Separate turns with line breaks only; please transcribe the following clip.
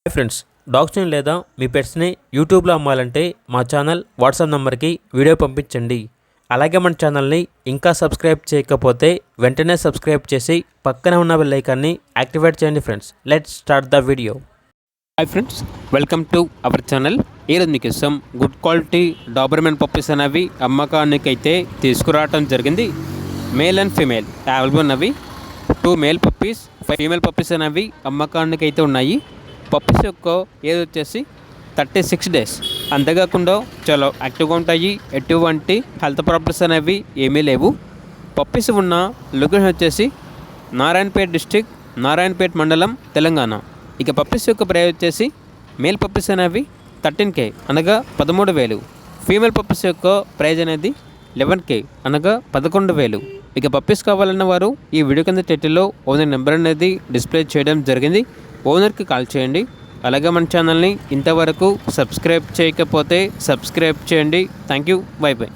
Hi friends, డాగ్స్ని లేదా మీ పెట్స్ని యూట్యూబ్లో అమ్మాలంటే మా ఛానల్ వాట్సాప్ నెంబర్కి వీడియో పంపించండి. అలాగే మన ఛానల్ని ఇంకా సబ్స్క్రైబ్ చేయకపోతే వెంటనే సబ్స్క్రైబ్ చేసి పక్కనే ఉన్న బెల్ ఐకాన్ని యాక్టివేట్ చేయండి. Friends, let's start the video. Hi friends, welcome to our channel. ఈరోజు మీకోసం గుడ్ క్వాలిటీ డాబర్మెన్ పప్పీస్ అనేవి అమ్మకానికి అయితే తీసుకురావడం జరిగింది. మేల్ అండ్ ఫీమేల్ అవైలబుల్ ఉన్నవి. 2 మేల్ పప్పీస్, 5 ఫీమేల్ పప్పీస్ అనేవి అమ్మకానికి అయితే ఉన్నాయి. పప్పీస్ యొక్క ఏజ్ వచ్చేసి 36 డేస్. అంతేకాకుండా చాలా యాక్టివ్గా ఉంటాయి. ఎటువంటి హెల్త్ ప్రాబ్లమ్స్ అనేవి ఏమీ లేవు. పప్పీస్ ఉన్న లొకేషన్ వచ్చేసి నారాయణపేట డిస్టిక్, నారాయణపేట మండలం, తెలంగాణ. ఇక పప్పీస్ యొక్క ప్రైస్ వచ్చేసి మేల్ పప్పీస్ అనేవి 13K అనగా 13,000. ఫీమేల్ పప్పీస్ యొక్క ప్రైజ్ అనేది 11K అనగా 11,000. ఇక పప్పీస్ కావాలన్న వారు ఈ వీడియో కింద టైటిల్లో ఓనర్ నెంబర్ అనేది డిస్ప్లే చేయడం జరిగింది. ఓనర్కి కాల్ చేయండి. అలాగే మన ఛానల్ని ఇంతవరకు సబ్స్క్రైబ్ చేయకపోతే సబ్స్క్రైబ్ చేయండి. Thank you. By by.